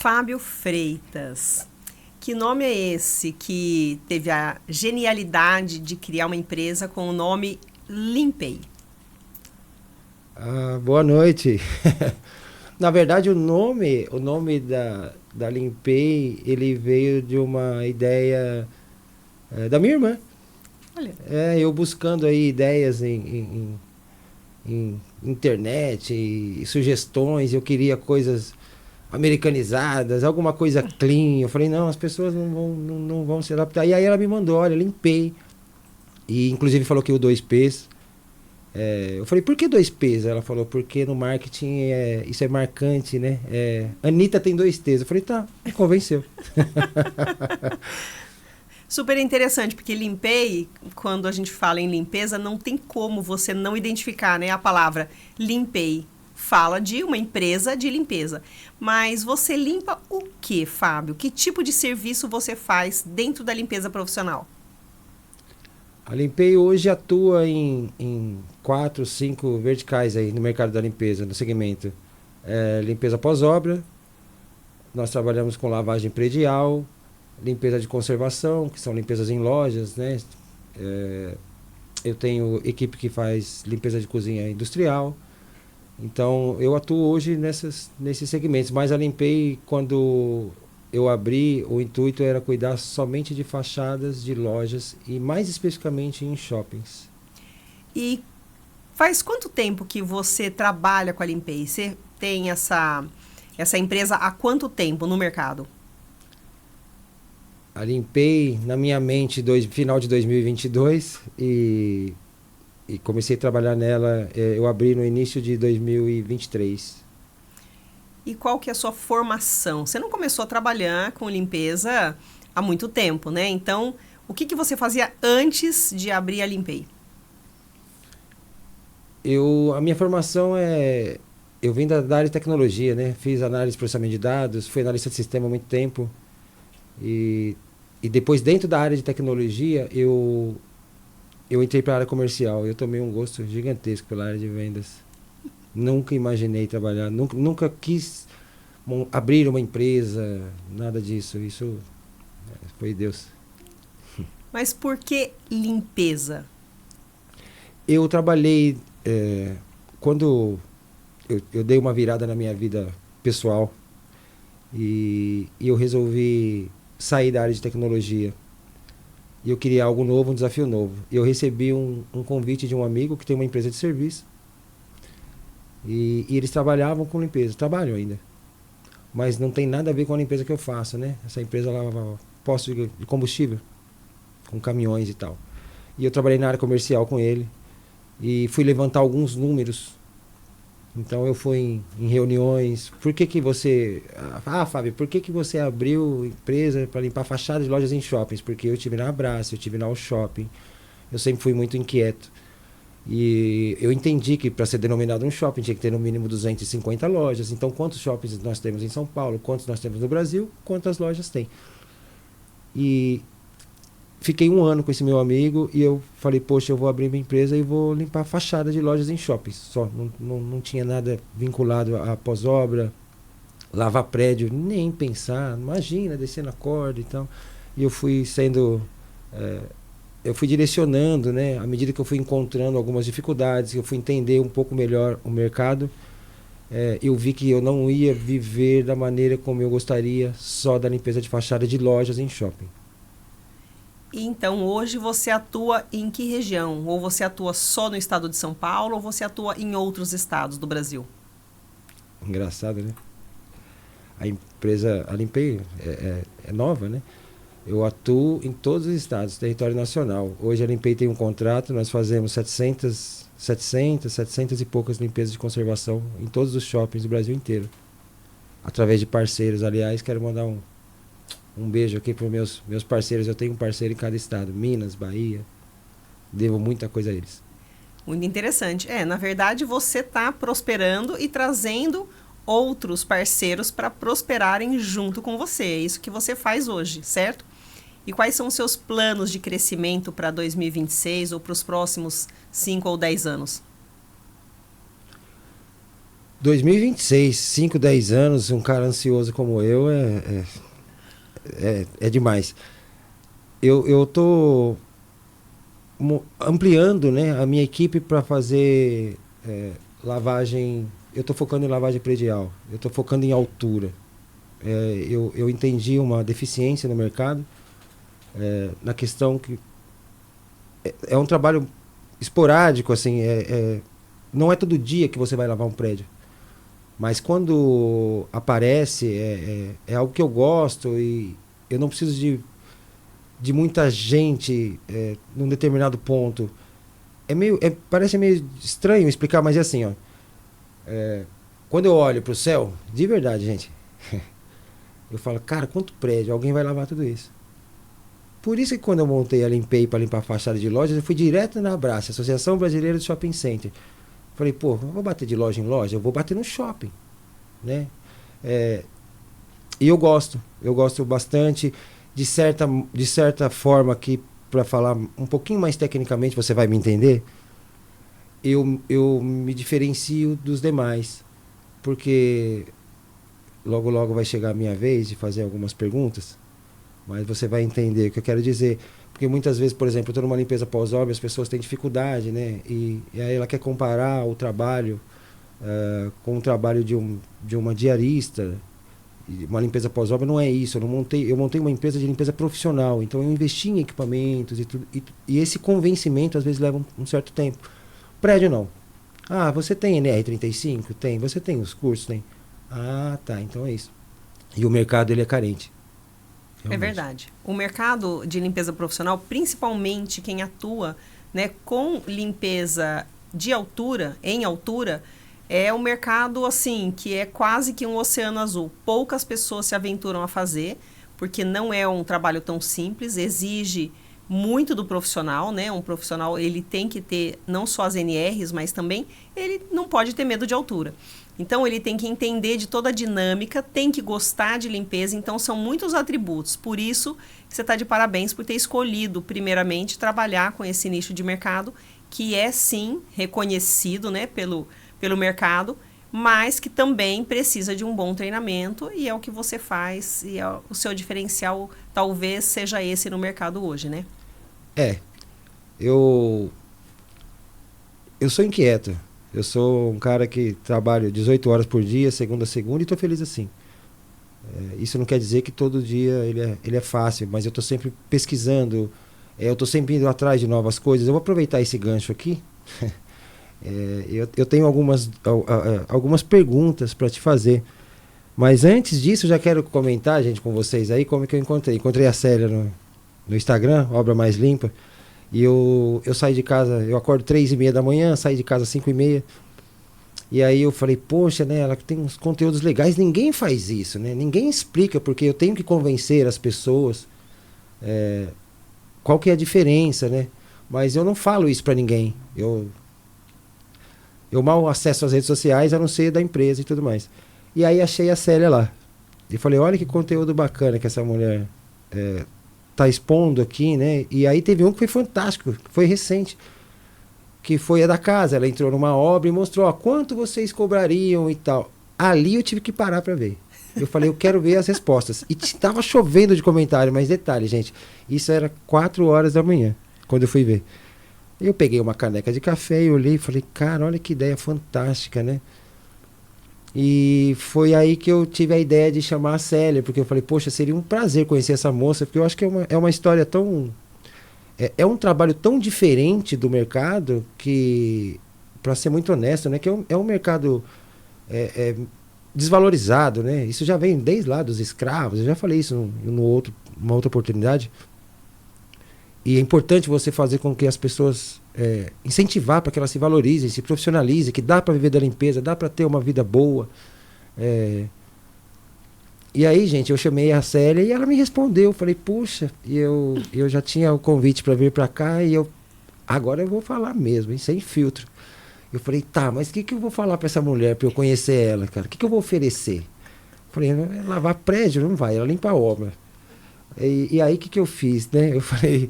Fábio Freitas. Que nome é esse que teve a genialidade de criar uma empresa com o nome Limpei? Boa noite. Na verdade, o nome da Limpei, ele veio de uma ideia da minha irmã. Olha, Eu buscando aí ideias em internet e sugestões, eu queria coisas americanizadas, alguma coisa clean. Eu falei, não, as pessoas não vão se adaptar. E aí ela me mandou, olha, Limpei. E inclusive falou que o 2Ps. Eu falei, por que 2Ps? Ela falou, porque no marketing isso é marcante, né? Anitta tem 2Ts. Eu falei, tá, me convenceu. super interessante, porque limpei, quando a gente fala em limpeza, não tem como você não identificar, né, a palavra limpei. Fala de uma empresa de limpeza. Mas você limpa o que, Fábio? Que tipo de serviço você faz dentro da limpeza profissional? A Limpei hoje atua em 4, 5 verticais aí no mercado da limpeza, no segmento. Limpeza pós-obra, nós trabalhamos com lavagem predial, limpeza de conservação, que são limpezas em lojas, né? Eu tenho equipe que faz limpeza de cozinha industrial. Então, eu atuo hoje nesses segmentos. Mas a Limpei, quando eu abri, o intuito era cuidar somente de fachadas de lojas e mais especificamente em shoppings. E faz quanto tempo que você trabalha com a Limpei? Você tem essa empresa há quanto tempo no mercado? A Limpei na minha mente final de 2022 e comecei a trabalhar nela, eu abri no início de 2023. E qual que é a sua formação? Você não começou a trabalhar com limpeza há muito tempo, né? Então, o que você fazia antes de abrir a Limpei? A minha formação eu vim da área de tecnologia, né? Fiz análise de processamento de dados, fui analista de sistema há muito tempo. E depois, dentro da área de tecnologia, eu entrei para a área comercial. Eu tomei um gosto gigantesco pela área de vendas. Nunca imaginei trabalhar, nunca quis abrir uma empresa, nada disso. Isso foi Deus. Mas por que limpeza? Eu trabalhei, quando eu dei uma virada na minha vida pessoal e eu resolvi sair da área de tecnologia. E eu queria algo novo, um desafio novo. E eu recebi um convite de um amigo que tem uma empresa de serviço. E eles trabalhavam com limpeza, trabalham ainda. Mas não tem nada a ver com a limpeza que eu faço, né? Essa empresa lava postos de combustível, com caminhões e tal. E eu trabalhei na área comercial com ele e fui levantar alguns números. Então eu fui em reuniões. Por que que você... Fábio, por que que você abriu empresa para limpar fachadas de lojas em shoppings? Porque eu tive na Abraço, eu tive na Shopping. Eu sempre fui muito inquieto. E eu entendi que para ser denominado um shopping tinha que ter no mínimo 250 lojas. Então, quantos shoppings nós temos em São Paulo? Quantos nós temos no Brasil? Quantas lojas tem? E fiquei um ano com esse meu amigo e eu falei, poxa, eu vou abrir minha empresa e vou limpar a fachada de lojas em shoppings. Só, não tinha nada vinculado a pós-obra, lavar prédio, nem pensar. Imagina, descer na corda e tal. E eu fui sendo... eu fui direcionando, né? À medida que eu fui encontrando algumas dificuldades, eu fui entender um pouco melhor o mercado, eu vi que eu não ia viver da maneira como eu gostaria, só da limpeza de fachada de lojas em shopping. E então, hoje você atua em que região? Ou você atua só no estado de São Paulo ou você atua em outros estados do Brasil? Engraçado, né? A empresa, a Limpei é nova, né? Eu atuo em todos os estados, território nacional. Hoje a Limpei tem um contrato, nós fazemos 700 e poucas limpezas de conservação em todos os shoppings do Brasil inteiro. Através de parceiros, aliás, quero mandar um beijo aqui para os meus parceiros. Eu tenho um parceiro em cada estado, Minas, Bahia. Devo muita coisa a eles. Muito interessante. Na verdade, você está prosperando e trazendo outros parceiros para prosperarem junto com você. É isso que você faz hoje, certo? E quais são os seus planos de crescimento para 2026 ou para os próximos 5 ou 10 anos? 2026, 5, 10 anos, um cara ansioso como eu é demais. Eu tô ampliando, né, a minha equipe para fazer lavagem. Eu estou focando em lavagem predial. Eu estou focando em altura. Eu entendi uma deficiência no mercado, na questão que é um trabalho esporádico, assim, não é todo dia que você vai lavar um prédio. Mas quando aparece, é algo que eu gosto e eu não preciso de muita gente num determinado ponto. Parece meio estranho explicar, mas é assim, ó. Quando eu olho para o céu, de verdade, gente, eu falo, cara, quanto prédio, alguém vai lavar tudo isso. Por isso que quando eu montei a Limpei para limpar a fachada de lojas, eu fui direto na Abrace, Associação Brasileira de Shopping Center. Falei, pô, eu vou bater de loja em loja, eu vou bater no shopping, né? E eu gosto bastante, de certa forma, que para falar um pouquinho mais tecnicamente, você vai me entender, eu me diferencio dos demais, porque logo logo vai chegar a minha vez de fazer algumas perguntas, mas você vai entender o que eu quero dizer. Porque muitas vezes, por exemplo, eu estou numa limpeza pós-obra, as pessoas têm dificuldade, né? E aí ela quer comparar o trabalho com o trabalho de uma diarista. E uma limpeza pós-obra não é isso. Eu montei uma empresa de limpeza profissional, então eu investi em equipamentos e tudo. E esse convencimento às vezes leva um certo tempo. Prédio não. Ah, você tem NR35? Tem. Você tem os cursos? Tem. Ah, tá, então é isso. E o mercado, ele é carente. Realmente. É verdade. O mercado de limpeza profissional, principalmente quem atua, né, com limpeza de altura, em altura, é um mercado assim que é quase que um oceano azul. Poucas pessoas se aventuram a fazer, porque não é um trabalho tão simples, exige muito do profissional, né? Um profissional, ele tem que ter não só as NRs, mas também ele não pode ter medo de altura. Então, ele tem que entender de toda a dinâmica, tem que gostar de limpeza, então são muitos atributos. Por isso, você está de parabéns por ter escolhido, primeiramente, trabalhar com esse nicho de mercado, que é, sim, reconhecido, né, pelo mercado, mas que também precisa de um bom treinamento, e é o que você faz, e o seu diferencial talvez seja esse no mercado hoje, né? Eu sou inquieto. Eu sou um cara que trabalho 18 horas por dia, segunda a segunda, e estou feliz assim. Isso não quer dizer que todo dia ele é fácil, mas eu estou sempre pesquisando, eu estou sempre indo atrás de novas coisas. Eu vou aproveitar esse gancho aqui. Eu tenho algumas perguntas para te fazer. Mas antes disso, eu já quero comentar, gente, com vocês aí, como é que eu encontrei. Encontrei a Célia no Instagram, Obra Mais Limpa. E eu saí de casa, eu acordo 3h30 da manhã, saí de casa 5h30. E aí eu falei, poxa, né, ela tem uns conteúdos legais, ninguém faz isso, né? Ninguém explica, porque eu tenho que convencer as pessoas qual que é a diferença, né? Mas eu não falo isso pra ninguém. Eu mal acesso as redes sociais, a não ser da empresa e tudo mais. E aí achei a Célia lá. E falei, olha que conteúdo bacana que essa mulher tá expondo aqui, né? E aí teve um que foi fantástico, que foi recente, que foi a da casa. Ela entrou numa obra e mostrou, ó, quanto vocês cobrariam e tal. Ali eu tive que parar para ver. Eu falei, eu quero ver as respostas. E tava chovendo de comentário, mas detalhe, gente, isso era 4 horas da manhã, quando eu fui ver. Eu peguei uma caneca de café e olhei e falei, cara, olha que ideia fantástica, né? E foi aí que eu tive a ideia de chamar a Célia, porque eu falei, poxa, seria um prazer conhecer essa moça, porque eu acho que é uma história tão... É um trabalho tão diferente do mercado que, para ser muito honesto, né, que é um mercado desvalorizado, né? Isso já vem desde lá dos escravos, eu já falei isso numa outra oportunidade. E é importante você fazer com que as pessoas incentivar para que elas se valorizem, se profissionalizem, que dá para viver da limpeza, dá para ter uma vida boa. E aí, gente, eu chamei a Célia e ela me respondeu. Eu falei, puxa, eu já tinha o convite para vir para cá e agora eu vou falar mesmo, hein, sem filtro. Eu falei, tá, mas o que eu vou falar para essa mulher, para eu conhecer ela, cara? O que eu vou oferecer? Eu falei, lavar prédio não vai, ela limpa a obra. E aí, o que eu fiz, né? Eu falei,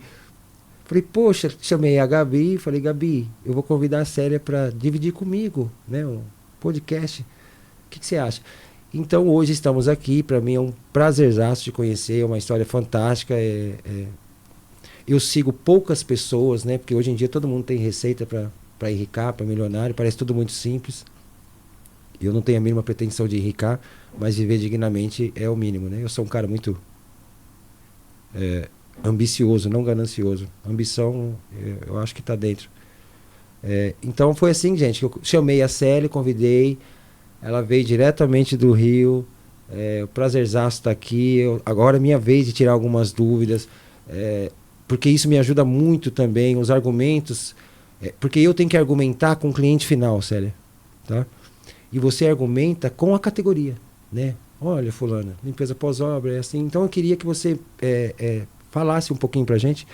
poxa, chamei a Gabi, falei, Gabi, eu vou convidar a Célia para dividir comigo, né, um podcast. que você acha? Então, hoje estamos aqui. Para mim é um prazerzaço de conhecer. É uma história fantástica. Eu sigo poucas pessoas, né? Porque hoje em dia todo mundo tem receita para enricar, para milionário. Parece tudo muito simples. Eu não tenho a mínima pretensão de enricar, mas viver dignamente é o mínimo, né? Eu sou um cara muito ambicioso, não ganancioso. Ambição, eu acho que está dentro. Então foi assim, gente, que eu chamei a Célia, convidei. Ela veio diretamente do Rio. O prazerzaço estar aqui. Agora é minha vez de tirar algumas dúvidas. Porque isso me ajuda muito também, os argumentos. Porque eu tenho que argumentar com o cliente final, Célia. Tá? E você argumenta com a categoria, né? Olha, fulana, limpeza pós-obra é assim. Então eu queria que você falasse um pouquinho pra gente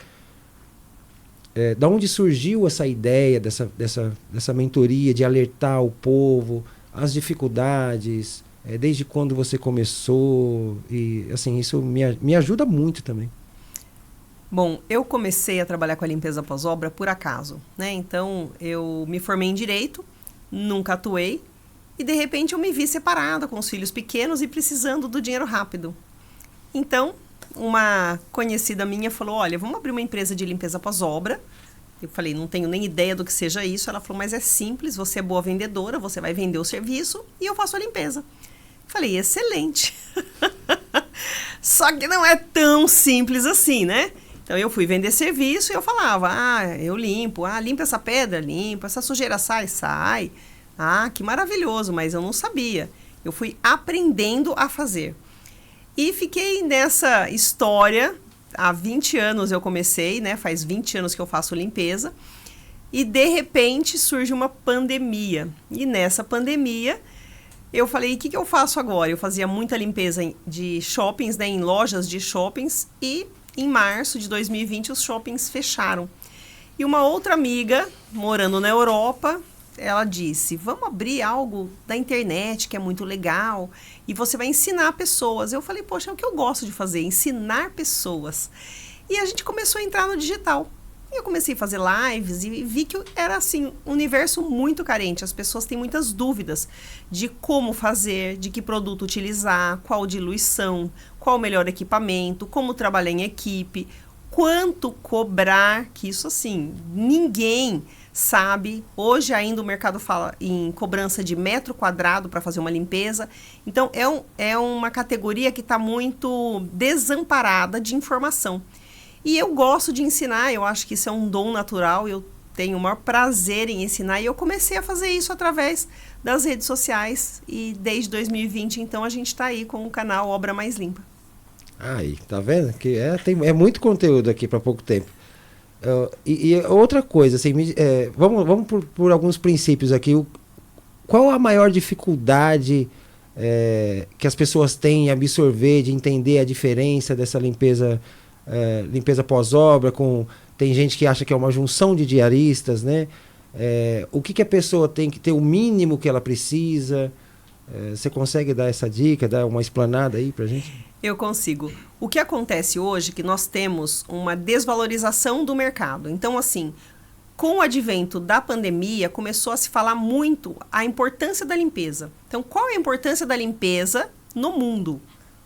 da onde surgiu essa ideia dessa mentoria de alertar o povo, as dificuldades, desde quando você começou. E assim, isso me ajuda muito também. Bom, eu comecei a trabalhar com a limpeza pós-obra por acaso, né? Então, eu me formei em Direito, nunca atuei, e de repente eu me vi separada com os filhos pequenos e precisando do dinheiro rápido. Então, uma conhecida minha falou, olha, vamos abrir uma empresa de limpeza pós-obra. Eu falei, não tenho nem ideia do que seja isso. Ela falou, mas é simples, você é boa vendedora, você vai vender o serviço e eu faço a limpeza. Falei, excelente. Só que não é tão simples assim, né? Então, eu fui vender serviço e eu falava, eu limpo, limpa essa pedra, limpa, essa sujeira sai. Que maravilhoso, mas eu não sabia. Eu fui aprendendo a fazer. E fiquei nessa história, há 20 anos eu comecei, né? Faz 20 anos que eu faço limpeza. E, de repente, surge uma pandemia. E nessa pandemia, eu falei, o que eu faço agora? Eu fazia muita limpeza de shoppings, né? Em lojas de shoppings. E, em março de 2020, os shoppings fecharam. E uma outra amiga, morando na Europa, ela disse, vamos abrir algo da internet que é muito legal e você vai ensinar pessoas. Eu falei, poxa, é o que eu gosto de fazer, ensinar pessoas. E a gente começou a entrar no digital. Eu comecei a fazer lives e vi que era assim, um universo muito carente. As pessoas têm muitas dúvidas de como fazer, de que produto utilizar, qual diluição, qual o melhor equipamento, como trabalhar em equipe, quanto cobrar, que isso assim, ninguém sabe. Hoje ainda o mercado fala em cobrança de metro quadrado para fazer uma limpeza. Então, é uma categoria que está muito desamparada de informação. E eu gosto de ensinar, eu acho que isso é um dom natural, eu tenho o maior prazer em ensinar. E eu comecei a fazer isso através das redes sociais. E desde 2020, então, a gente está aí com o canal Obra Mais Limpa. Aí, tá vendo? Que é muito conteúdo aqui para pouco tempo. E outra coisa, assim, vamos por alguns princípios aqui. Qual a maior dificuldade que as pessoas têm em absorver, de entender a diferença dessa limpeza pós-obra? Tem gente que acha que é uma junção de diaristas, né? O que a pessoa tem que ter, o mínimo que ela precisa? Você consegue dar essa dica, dar uma explanada aí pra gente? Eu consigo. O que acontece hoje é que nós temos uma desvalorização do mercado. Então, assim, com o advento da pandemia, começou a se falar muito a importância da limpeza. Então, qual é a importância da limpeza no mundo?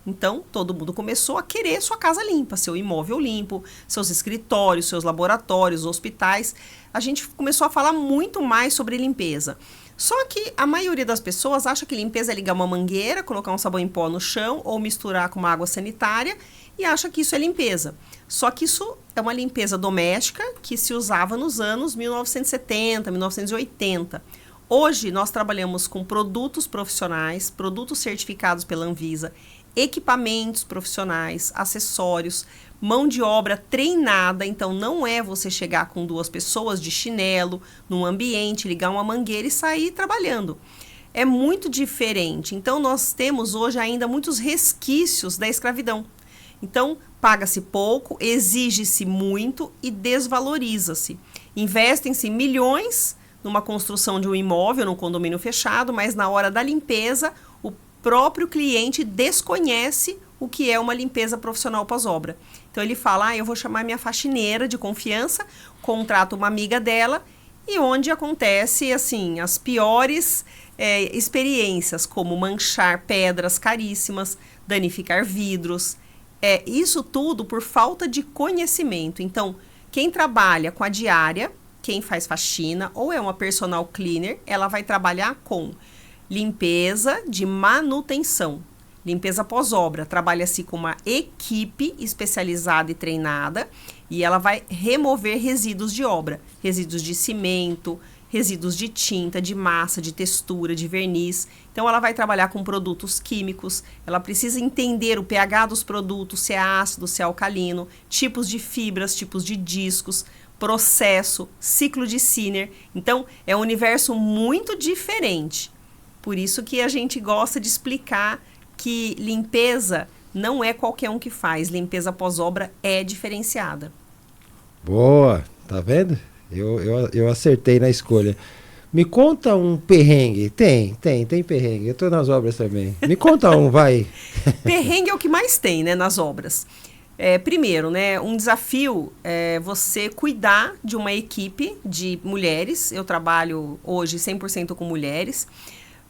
Então, todo mundo começou a querer sua casa limpa, seu imóvel limpo, seus escritórios, seus laboratórios, hospitais. A gente começou a falar muito mais sobre limpeza. Só que a maioria das pessoas acha que limpeza é ligar uma mangueira, colocar um sabão em pó no chão ou misturar com uma água sanitária e acha que isso é limpeza. Só que isso é uma limpeza doméstica que se usava nos anos 1970, 1980. Hoje nós trabalhamos com produtos profissionais, produtos certificados pela Anvisa, equipamentos profissionais, acessórios, mão de obra treinada. Então não é você chegar com 2 pessoas de chinelo num ambiente, ligar uma mangueira e sair trabalhando. É muito diferente. Então nós temos hoje ainda muitos resquícios da escravidão. Então paga-se pouco, exige-se muito e desvaloriza-se. Investem-se milhões numa construção de um imóvel, num condomínio fechado, mas na hora da limpeza o próprio cliente desconhece o que é uma limpeza profissional pós-obra. Então ele fala, eu vou chamar minha faxineira de confiança, contrato uma amiga dela e onde acontece assim as piores experiências, como manchar pedras caríssimas, danificar vidros. Isso tudo por falta de conhecimento. Então, quem trabalha com a diária, quem faz faxina ou é uma personal cleaner, ela vai trabalhar com limpeza de manutenção. Limpeza pós-obra, trabalha-se com uma equipe especializada e treinada e ela vai remover resíduos de obra, resíduos de cimento, resíduos de tinta, de massa, de textura, de verniz. Então, ela vai trabalhar com produtos químicos, ela precisa entender o pH dos produtos, se é ácido, se é alcalino, tipos de fibras, tipos de discos, processo, ciclo de Sinner. Então, é um universo muito diferente. Por isso que a gente gosta de explicar que limpeza não é qualquer um que faz. Limpeza pós-obra é diferenciada. Boa, tá vendo? Eu acertei na escolha. Me conta um perrengue. Tem perrengue. Eu tô nas obras também. Me conta um, vai. Perrengue é o que mais tem, né, nas obras. Primeiro, né, um desafio é você cuidar de uma equipe de mulheres. Eu trabalho hoje 100% com mulheres.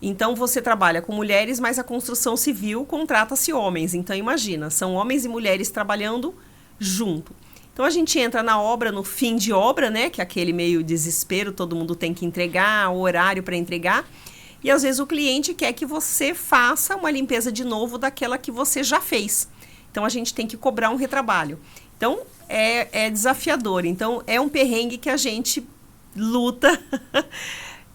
Então, você trabalha com mulheres, mas a construção civil contrata-se homens. Então, imagina, são homens e mulheres trabalhando junto. Então, a gente entra na obra, no fim de obra, né? Que é aquele meio desespero, todo mundo tem que entregar, o horário para entregar. E, às vezes, o cliente quer que você faça uma limpeza de novo daquela que você já fez. Então, a gente tem que cobrar um retrabalho. Então, é desafiador. Então, é um perrengue que a gente luta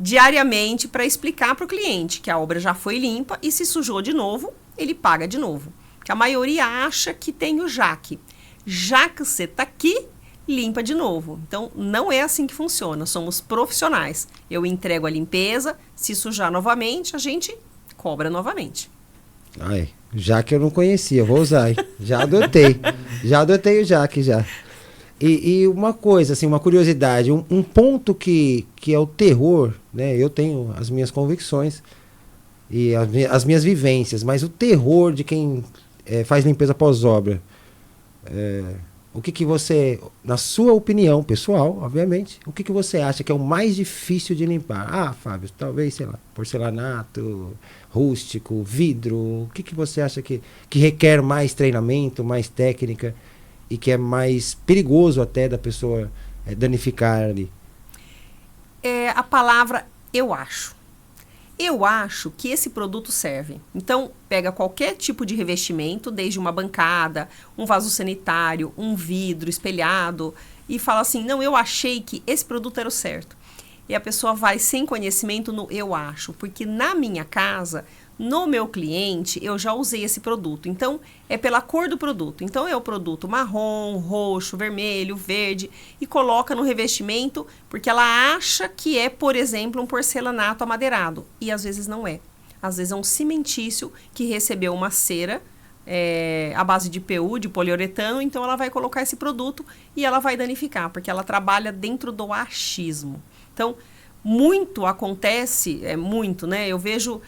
diariamente para explicar para o cliente que a obra já foi limpa e se sujou de novo, ele paga de novo. Porque a maioria acha que tem o jaque. Já que você está aqui, limpa de novo. Então, não é assim que funciona. Somos profissionais. Eu entrego a limpeza, se sujar novamente, a gente cobra novamente. Ai, jaque eu não conhecia, vou usar, hein? Já adotei o jaque já. E uma coisa, assim, uma curiosidade, um ponto que é o terror, né? Eu tenho as minhas convicções e as minhas vivências, mas o terror de quem faz limpeza pós-obra, o que você, na sua opinião pessoal, obviamente, o que você acha que é o mais difícil de limpar? Ah, Fábio, talvez, sei lá, porcelanato, rústico, vidro, o que você acha que requer mais treinamento, mais técnica? E que é mais perigoso até da pessoa danificar ali. A palavra eu acho. Eu acho que esse produto serve. Então, pega qualquer tipo de revestimento, desde uma bancada, um vaso sanitário, um vidro espelhado, e fala assim, não, eu achei que esse produto era o certo. E a pessoa vai sem conhecimento no eu acho, porque na minha casa, no meu cliente, eu já usei esse produto. Então, é pela cor do produto. Então, é o produto marrom, roxo, vermelho, verde. E coloca no revestimento porque ela acha que é, por exemplo, um porcelanato amadeirado. E às vezes não é. Às vezes é um cimentício que recebeu uma cera à base de PU, de poliuretano. Então, ela vai colocar esse produto e ela vai danificar. Porque ela trabalha dentro do achismo. Então, muito acontece, muito, né? Eu vejo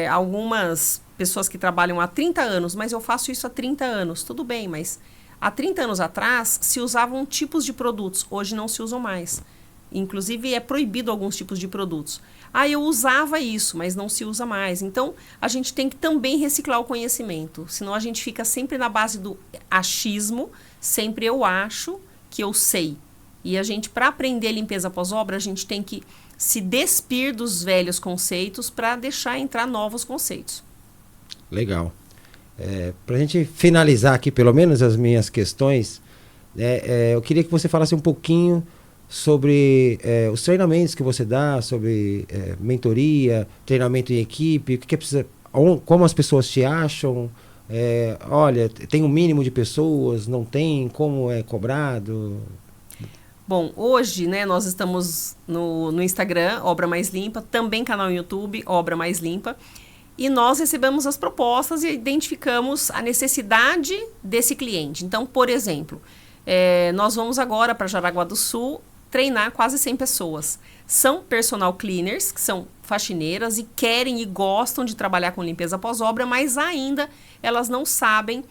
algumas pessoas que trabalham há 30 anos, mas eu faço isso há 30 anos. Tudo bem, mas há 30 anos atrás se usavam tipos de produtos, hoje não se usam mais. Inclusive é proibido alguns tipos de produtos. Eu usava isso, mas não se usa mais. Então, a gente tem que também reciclar o conhecimento, senão a gente fica sempre na base do achismo, sempre eu acho que eu sei. E a gente, para aprender limpeza pós-obra, a gente tem que se despir dos velhos conceitos para deixar entrar novos conceitos. Legal. Para a gente finalizar aqui, pelo menos, as minhas questões, eu queria que você falasse um pouquinho sobre os treinamentos que você dá, sobre mentoria, treinamento em equipe, o que é precisa, como as pessoas te acham, olha, tem um mínimo de pessoas, não tem, como é cobrado... Bom, hoje, né, nós estamos no Instagram, Obra Mais Limpa, também canal no YouTube, Obra Mais Limpa, e nós recebemos as propostas e identificamos a necessidade desse cliente. Então, por exemplo, nós vamos agora para Jaraguá do Sul treinar quase 100 pessoas. São personal cleaners, que são faxineiras e querem e gostam de trabalhar com limpeza pós-obra, mas ainda elas não sabem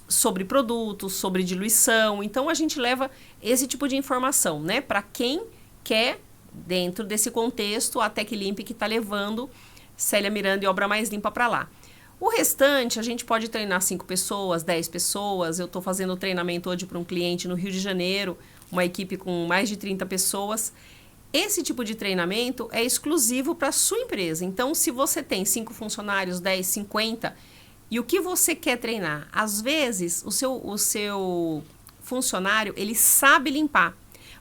sobre produtos, sobre diluição. Então, a gente leva esse tipo de informação, né, para quem quer dentro desse contexto, a Teclimp que está levando Célia Miranda e Obra Mais Limpa para lá. O restante, a gente pode treinar 5 pessoas, 10 pessoas. Eu estou fazendo treinamento hoje para um cliente no Rio de Janeiro, uma equipe com mais de 30 pessoas. Esse tipo de treinamento é exclusivo para a sua empresa. Então, se você tem 5 funcionários, 10, 50, e o que você quer treinar? Às vezes, o seu funcionário, ele sabe limpar,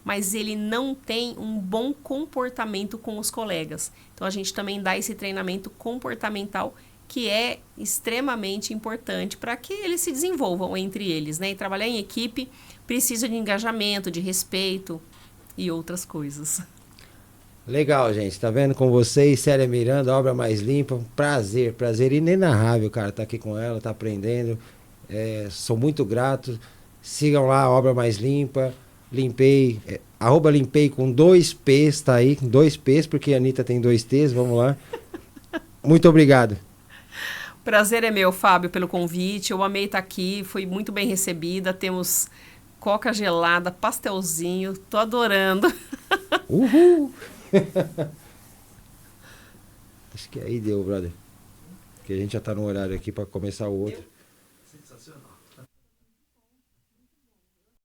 mas ele não tem um bom comportamento com os colegas. Então, a gente também dá esse treinamento comportamental, que é extremamente importante para que eles se desenvolvam entre eles, né? E trabalhar em equipe precisa de engajamento, de respeito e outras coisas. Legal, gente. Tá vendo com vocês, Célia Miranda, Obra Mais Limpa. Prazer inenarrável, cara, tá aqui com ela, tá aprendendo. Sou muito grato. Sigam lá a Obra Mais Limpa. Limpei, @limpei com 2 P's, tá aí, com 2 P's, porque a Anitta tem 2 T's, vamos lá. Muito obrigado. Prazer é meu, Fábio, pelo convite. Eu amei estar aqui, fui muito bem recebida. Temos coca gelada, pastelzinho, tô adorando. Uhul! Acho que aí deu, brother. Que a gente já tá no horário aqui para começar o outro. Sensacional.